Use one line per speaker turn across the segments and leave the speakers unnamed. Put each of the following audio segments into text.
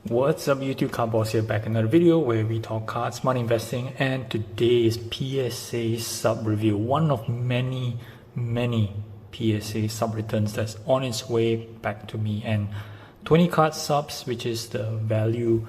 What's up YouTube, Card Boss here, back in another video where we talk cards, money investing, and today's PSA sub review. One of many PSA sub returns that's on its way back to me, and 20 card subs, which is the value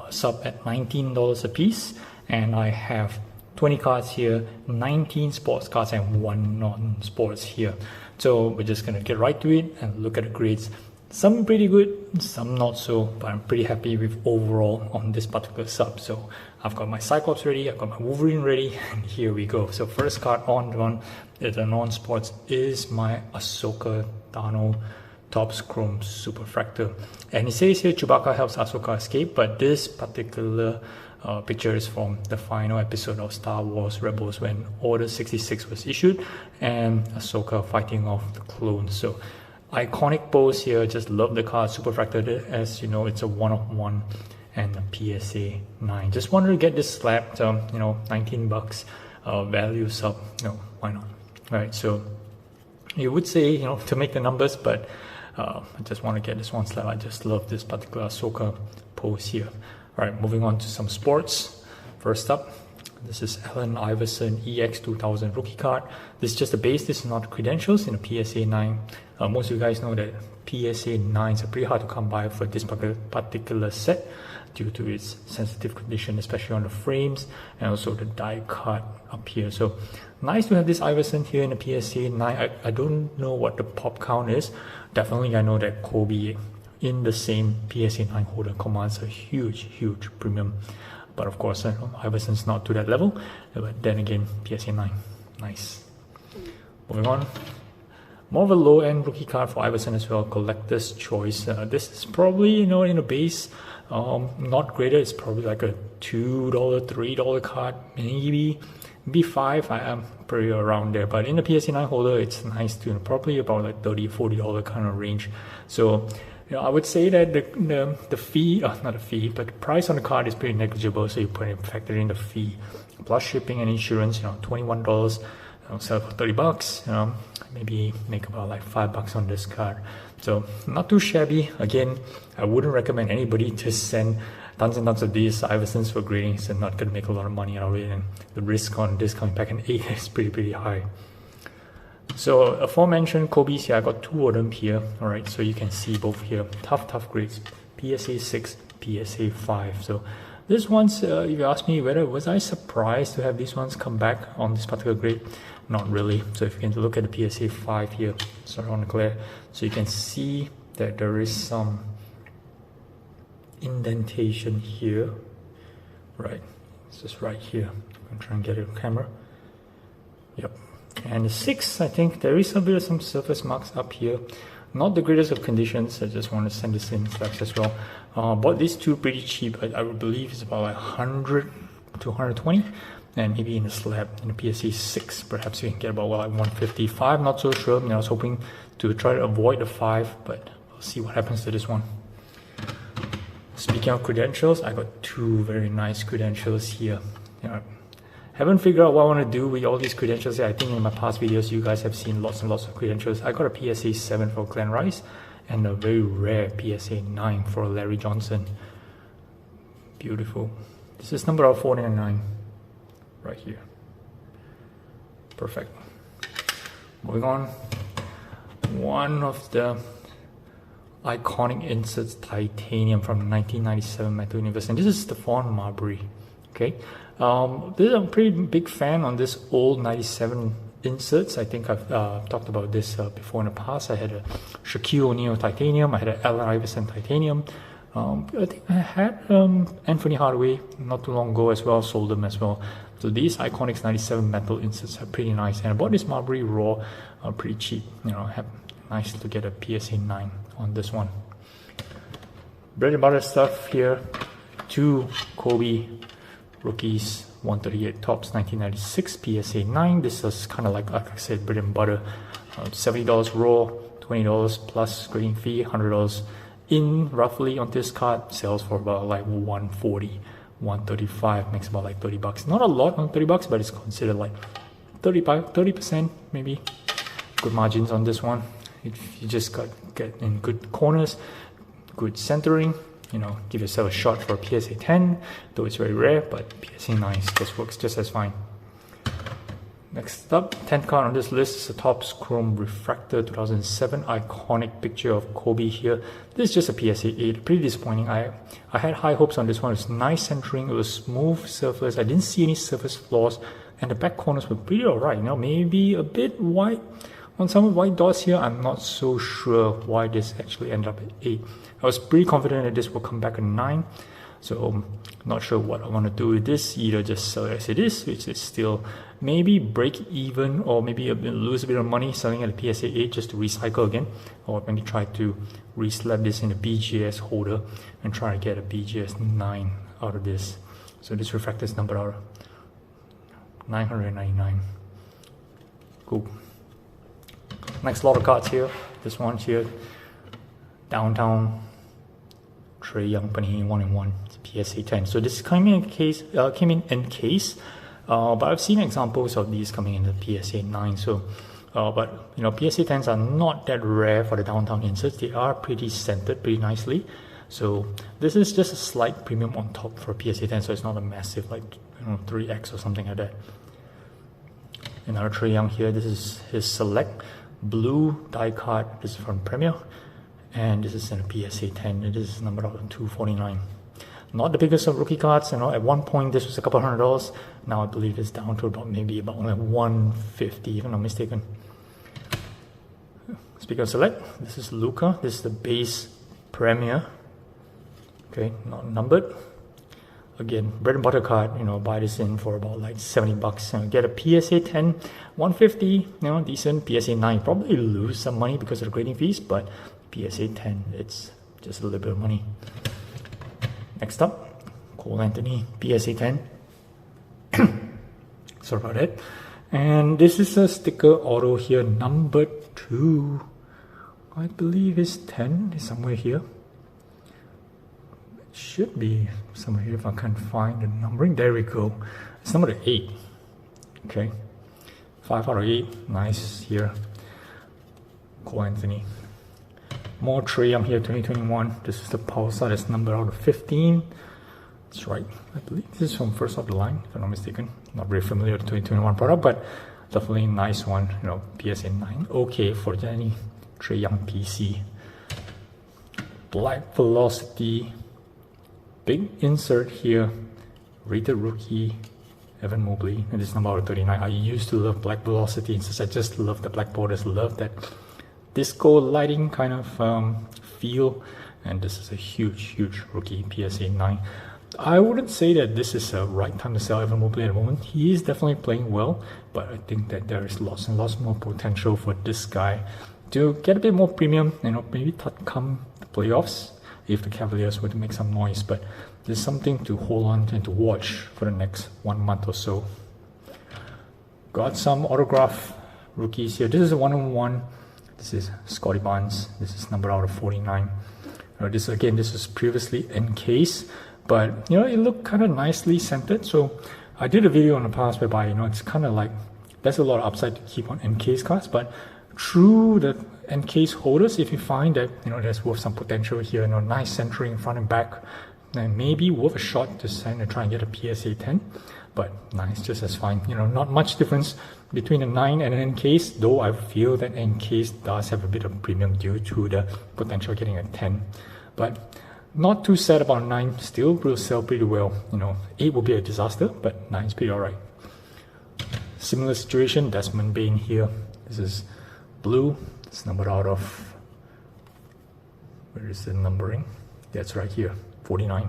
sub at $19 a piece, and I have 20 cards here, 19 sports cards and 1 non-sports here. So we're just gonna get right to it and look at the grades. Some pretty good, some not so, but I'm pretty happy with overall on this particular sub. So I've got my Cyclops ready, I've got my Wolverine ready, and here we go. So first card on the non-sports is my Ahsoka Tano Topps Chrome Superfractor. And it says here Chewbacca helps Ahsoka escape, but this particular picture is from the final episode of Star Wars Rebels when Order 66 was issued and Ahsoka fighting off the clones. So iconic pose here, just love the card. Superfractor, as you know, it's a 1/1 and a PSA 9. Just wanted to get this slapped, 19 bucks value sub, why not? Alright, so you would say, to make the numbers, but I just want to get this one slapped. I just love this particular Ahsoka pose here. Alright, moving on to some sports. First up, this is Allen Iverson EX 2000 rookie card. This is just the base, this is not credentials in a PSA 9. Most of you guys know that PSA 9s are pretty hard to come by for this particular set due to its sensitive condition, especially on the frames and also the die cut up here. So nice to have this Iverson here in the PSA 9. I don't know what the pop count is. Definitely I know that Kobe in the same PSA 9 holder commands a huge premium. But of course, Iverson's not to that level. But then again, PSA 9, nice. Moving on. More of a low-end rookie card for Iverson as well, collector's choice. This is probably, in a base, not graded. It's probably like a $2, $3 card, maybe $5. I am pretty around there. But in the PSA 9 holder, it's nice to probably about like $30, $40 kind of range. So I would say that the fee, not the fee, but the price on the card is pretty negligible. So you factor in the fee plus shipping and insurance. $21. Sell it for 30 bucks. Maybe make about like $5 on this card. So not too shabby. Again, I wouldn't recommend anybody to send tons and tons of these Iversons for grading. So not gonna make a lot of money out of it, and the risk on this coming back in 8 is pretty high. So aforementioned Kobe's here, I got 2 of them here. Alright, so you can see both here. Tough grades. PSA 6, PSA 5. So this one's, if you ask me whether was I surprised to have these ones come back on this particular grade, not really. So if you can look at the PSA 5 here, sorry on the glare, so you can see that there is some indentation here, right? It's just right here. I'm trying to get it on camera. Yep. And the 6, I think there is a bit of some surface marks up here. Not the greatest of conditions. I just want to send this in specs as well. Bought these 2 pretty cheap. I would believe it's about like 100 to 120, and maybe in the slab in the PSA 6, perhaps you can get about like 155. Not so sure. I was hoping to try to avoid the 5, but we'll see what happens to this one. Speaking of credentials, I got 2 very nice credentials here. Haven't figured out what I want to do with all these credentials here. I think in my past videos you guys have seen lots and lots of credentials. I got a PSA 7 for Glenn Rice and a very rare PSA 9 for Larry Johnson. Beautiful. This is number 499 right here. Perfect. Moving on. One of the iconic inserts, titanium from the 1997 Metal Universe, and this is Stephon Marbury. Okay, this is a pretty big fan on this old 97 inserts. I think I've talked about this before in the past. I had a Shaquille O'Neal titanium, I had an Allen Iverson titanium. I think I had Anthony Hardaway not too long ago as well, sold them as well. So these Iconics 97 metal inserts are pretty nice, and I bought this Marbury Raw pretty cheap. Nice to get a PSA 9 on this one. Bread and butter stuff here. 2 Kobe rookies, 138 Topps 1996 PSA 9. This is kind of like I said, bread and butter. $70 raw, $20 plus grading fee, $100 in roughly on this card. Sells for about like 140, 135, makes about like 30 bucks. Not a lot on 30 bucks, but it's considered like 30% maybe. Good margins on this one. If you just get in good corners, good centering, give yourself a shot for a PSA 10, though it's very rare, but PSA 9 just works just as fine. Next up, 10th card on this list is a Topps Chrome Refractor 2007 iconic picture of Kobe here. This is just a PSA 8, pretty disappointing. I had high hopes on this one. It's nice centering, it was smooth surface, I didn't see any surface flaws, and the back corners were pretty alright, maybe a bit white on some white dots here. I'm not so sure why this actually ended up at 8. I was pretty confident that this will come back at 9, so not sure what I want to do with this. Either just sell it as it is, which is still maybe break even, or maybe lose a bit of money selling at a PSA 8 just to recycle again, or maybe try to reslap this in a BGS holder and try to get a BGS 9 out of this. So this refractor is numbered out 999. Cool. Next lot of cards here. This one here, Downtown Trae Young Panini 1-in-1 PSA 10. So this came in case, but I've seen examples of these coming in the PSA 9. So, but PSA 10s are not that rare for the downtown inserts. They are pretty centered pretty nicely. So this is just a slight premium on top for PSA 10. So it's not a massive 3x or something like that. Another Trae Young here. This is his select blue die card. This is from Premier, and this is in a PSA 10. It is numbered out on 249. Not the biggest of rookie cards. At one point this was a couple $100. Now I believe it's down to about only 150, if I'm not mistaken. Speaking of select, this is Luka. This is the base Premier. Okay, not numbered. Again, bread and butter card. Buy this in for about $70. Get a PSA 10, 150. Decent. PSA 9, probably lose some money because of the grading fees, but PSA 10, it's just a little bit of money. Next up, Cole Anthony, PSA 10. Sorry about that. And this is a sticker auto here, number 2. I believe it's 10, it's somewhere here. It should be somewhere here if I can't find the numbering. There we go. It's number 8. Okay. 5 out of 8. Nice here. Cole Anthony. More Trae Young here, 2021. This is the Pulsar that's numbered out of 15. That's right. I believe this is from first off the line, if I'm not mistaken. Not very familiar with the 2021 product, but definitely a nice one. PSA 9. Okay for any Trae Young PC. Black Velocity. Big insert here. Rated rookie. Evan Mobley. And this is number out of 39. I used to love Black Velocity, and since I just love the black borders, love that disco lighting kind of feel, and this is a huge rookie PSA 9. I wouldn't say that this is a right time to sell Evan Mobley at the moment. He is definitely playing well, but I think that there is lots and lots more potential for this guy to get a bit more premium, maybe come the playoffs if the Cavaliers were to make some noise. But there's something to hold on and to watch for the next 1 month or so. Got some autograph rookies here. This is a 1-on-1. This is Scotty Barnes. This is numbered out of 49. This was previously encased, but it looked kind of nicely centered. So I did a video in the past whereby it's kind of like there's a lot of upside to keep on encased cards, but through the encased holders, if you find that there's worth some potential here, nice centering front and back, then maybe worth a shot to try and get a PSA 10. But nice, just as fine. Not much difference between a 9 and an encased, though I feel that encased does have a bit of premium due to the potential getting a 10. But not too sad about 9, still will sell pretty well. 8 will be a disaster, but 9 is pretty alright. Similar situation, Desmond Bain here. This is blue. It's numbered out of, where is the numbering? That's right here, 49.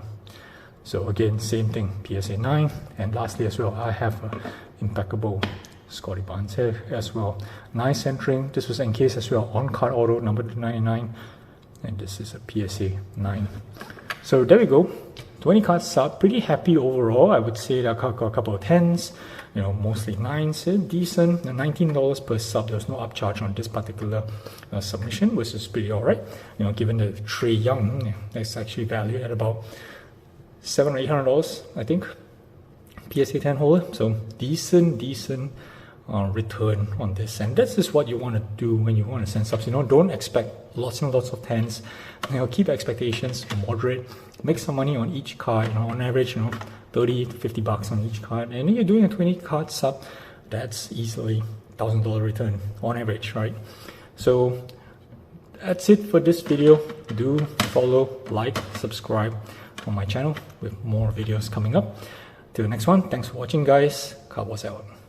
So again, same thing, PSA 9. And lastly as well, I have an impeccable Scotty Barnes here as well. Nice centering. This was encased as well, on card auto, number 299. And this is a PSA 9. So there we go. 20 cards sub. Pretty happy overall. I would say that I got a couple of 10s, mostly 9s. Decent. $19 per sub. There's no upcharge on this particular submission, which is pretty alright. Given the Trae Young, that's actually valued at about $700 or $800, I think. PSA 10 holder. So decent return on this, and that's just what you want to do when you want to send subs. Don't expect lots and lots of tens. Keep expectations moderate, make some money on each card. On average, 30 to 50 bucks on each card, and you're doing a 20 card sub, that's easily $1,000 return on average, right? So that's it for this video. Do follow, like, subscribe on my channel with more videos coming up. Till the next one, thanks for watching, guys. Cowboys out.